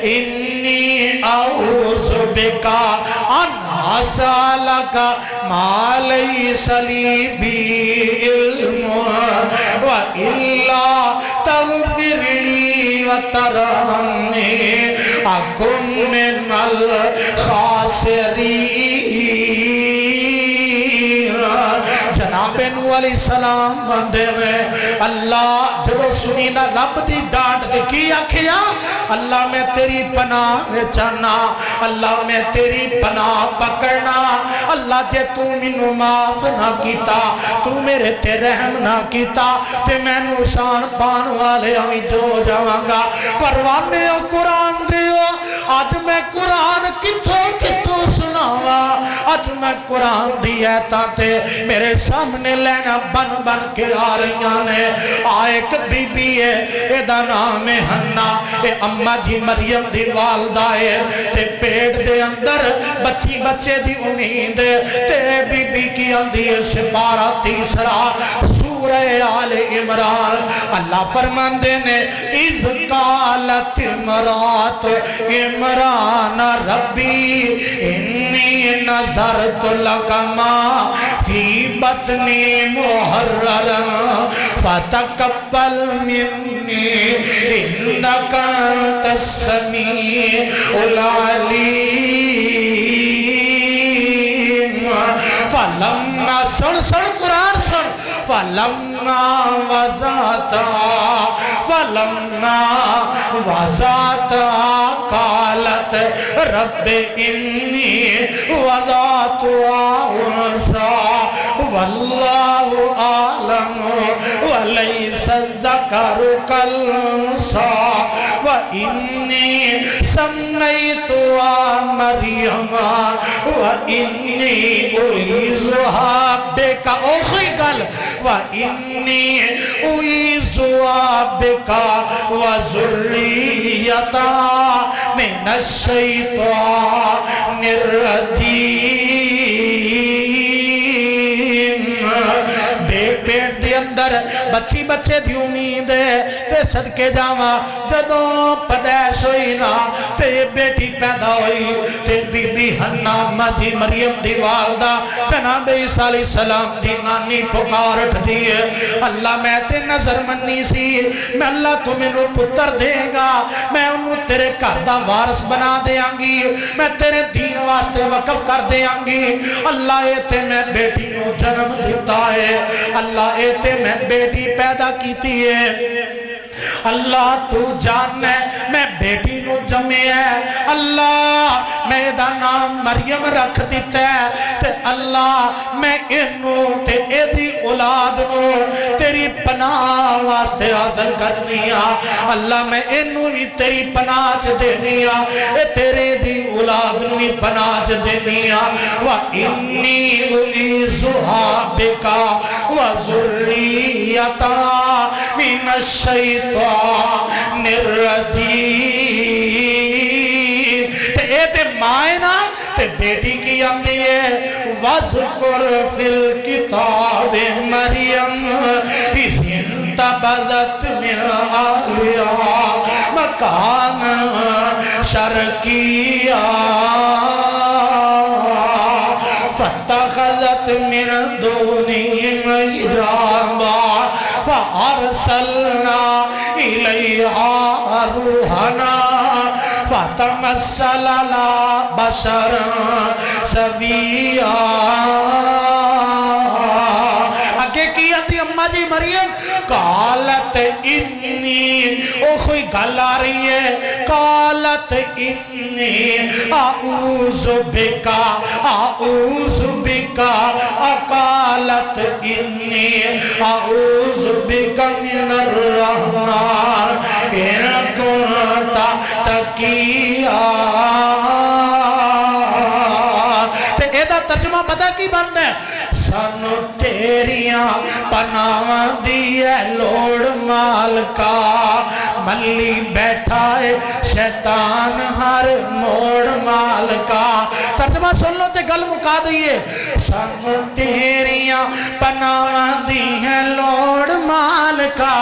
انی اعوذ بک ان اسالک ما لیس لی بی علم والا تغفر لی وترحمنی اکن من الخاسرین جناب نوح علیہ السلام بندے میں اللہ جب سنی نہ رب دی ڈانٹ دے کی آکھیا اللہ میں تیری پناہ میں چاہنا اللہ میں تیری پناہ پکڑنا اللہ جے تو منو معاف نہ کیتا تو میرے تے رحم نہ کیتا تے میں نوشان پان والے ہوئی جو جاواں گا پروانے او قرآن دیو آج میں قرآن کتھوں سناوا آج میں قرآن دی ایتاں تے میرے سامنے لینا بن بن کے آ رہیاں نے ایک بی بی ہے اے دا نام ہے حنا اے اماں جی مریم دی والدہ ہے تے پیٹ دے اندر بچے دی امید تے بی بی کی اندھی سپارہ تیسرا سورہ آل عمران اللہ فرماندے نے اذ قالت امرات عمران ربی انی نظرت لک ما فی بطنی محررا فتقبل منی انک انت السمیع العلیم فلما سن قرآن سن فلما وضعتا قالت رب انی وضعتها انثى واللہ اعلم وليس الذکر کالانثى وإنی سمیتها مریم وإنی اعیذها بک اوخی گل وإنی اعیذها بک وذریتها من الشیطان الرجیم اندر بچی بچے دی امید تے صدقے جاواں جدوں پیدائش ہوئی نا تے بیٹی پیدا ہوئی تے بی بی حنہ مدی مریم دی والدہ جناب عیسیٰ علیہ السلام دی نانی پکار اٹھ دیئے اللہ میں تے نظر منی سی میں اللہ تو میں پتر دے گا میں انہوں تیرے کردہ وارث بنا دے آنگی میں تیرے دین واسطے وقف کر دے آنگی اللہ ایتے میں بیٹی نو جنم دیتا ہے اللہ ایتے میں بیٹی پیدا کیتی ہے اللہ تو جاننے میں بیٹی نو جمعے ہے اللہ میں دا نام مریم رکھ دیتا ہے تے اللہ میں انہوں تے ایدی اولاد نو تیری پناہ واسطے حاضر کرنیا اللہ میں انہوں بھی تیری پناہ چ دینیا اے تیرے دی اولاد نو بھی پناہ چ دینیا وَإِنِّي أُعِيذُهَا بِكَ وَذُرِّيَّتَهَا مِنَ الشَّيْطَانِ الرَّجِيمِ تے اے تے مائے نا تے بیٹی کی آندی ہے وَذْكُرْ فِي الْكِتَابِ مَرْيَمَ إِذِ انتبذت من أهلها مكانا شرقيا فاتخذت من دونهم حجابا فأرسلنا إليها روحنا فتمثل لها بشرا سويا اماں جی مریم قالت انی او کوئی گل آ رہی ہے قالت انی اعوذ بکا قالت انی اعوذ بکا من الرحمن ان کنت تقیا تے ایدہ ترجمہ پتہ کی بند ہے سانو تیریاں پناہ دیئے لوڑ مال کا ملی بیٹھا ہے شیطان ہر موڑ مال کا ترجمہ سن لو تے گل مکا دیئے سانو تیریاں پناہ دیئے لوڑ مال کا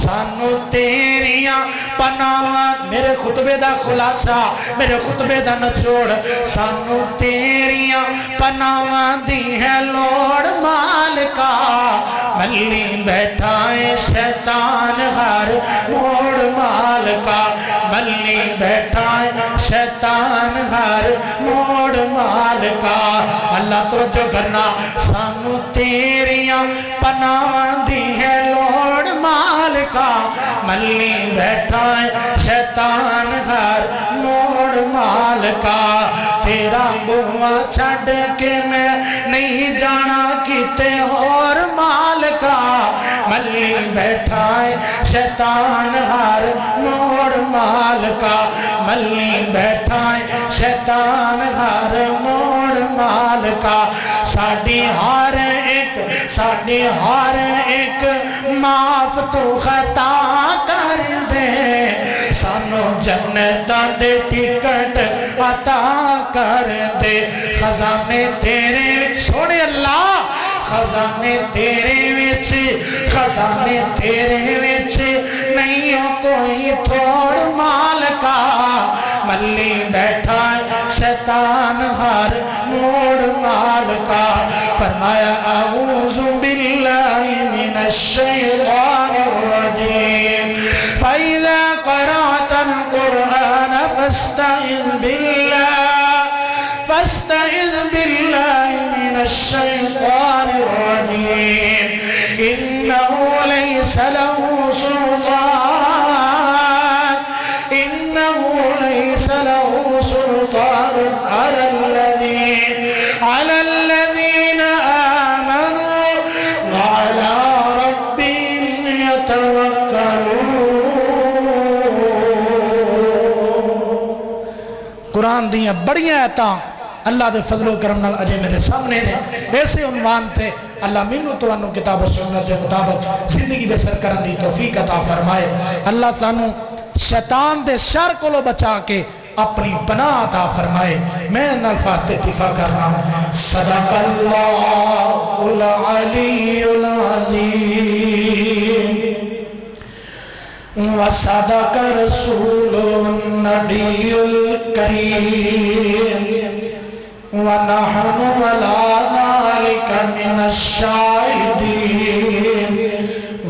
سانو تیریاں پناہ میرے خطبے دا خلاصہ میرے خطبے دا نچوڑ سانو تیریاں پناہ دیئے لوڑ مال کا ملی بیٹھا ہے شیطان ہر موڑ مال کا ملی بیٹھا ہے شیطان ہر موڑ مال کا اللہ توجہ کرنا سانو تیریاں پناہ دی ہے لوڑ مال کا ملی بیٹھا ہے شیطان ہر موڑ مال کا تیرا بوا چھڑ کے میں نہیں جانا کیتے اور مال کا ملی بیٹھا ہے شیطان ہر موڑ مال کا ملی بیٹھا ہے شیطان ہر موڑ مال کا ساڑی ہر ایک معاف تو خطا کر دے سانو جنتاں دے ٹکٹ عطا کر دے خزانے تیرے وچ سونے اللہ خزانے تیرے وچ نہیں ہو کوئی تھوڑ مال کا ملی بیٹھا شیطان ہر موڑ مال کا فرمایا اعوذ باللہ من الشیطان الرجیم فَإِذَا قَرَأْتَ الْقُرْآنَ فَاسْتَعِذْ بِاللَّهِ مِنَ الشَّيْطَانِ الرَّجِيمِ إِنَّهُ لَيْسَ لَهُ سُلْطَانٌ عَلَى الَّذِينَ آمَنُوا وَعَلَى رَبِّهِمْ يَتَوَكَّلُونَ قرآن دیاں بڑیاں آیتاں اللہ دے فضل و کرم نال اجے میرے سامنے دے ایسے عنوان تے اللہ مینوں توانوں کتاب و سنت دے مطابق زندگی دے سر کرن دی توفیق عطا فرمائے اللہ سانو شیطان دے شر کولو بچا کے اپنی پناہ عطا فرمائے. میں ان الفاظ سے اتفاق کرنا ہوں. صدق اللہ العلی العظیم وصدق رسول النبی الکریم ونحن علی ذلك من الشاہدین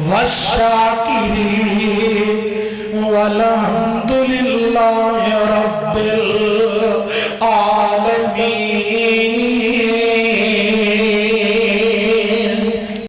والشاکرین والحمد للہ رب العالمین.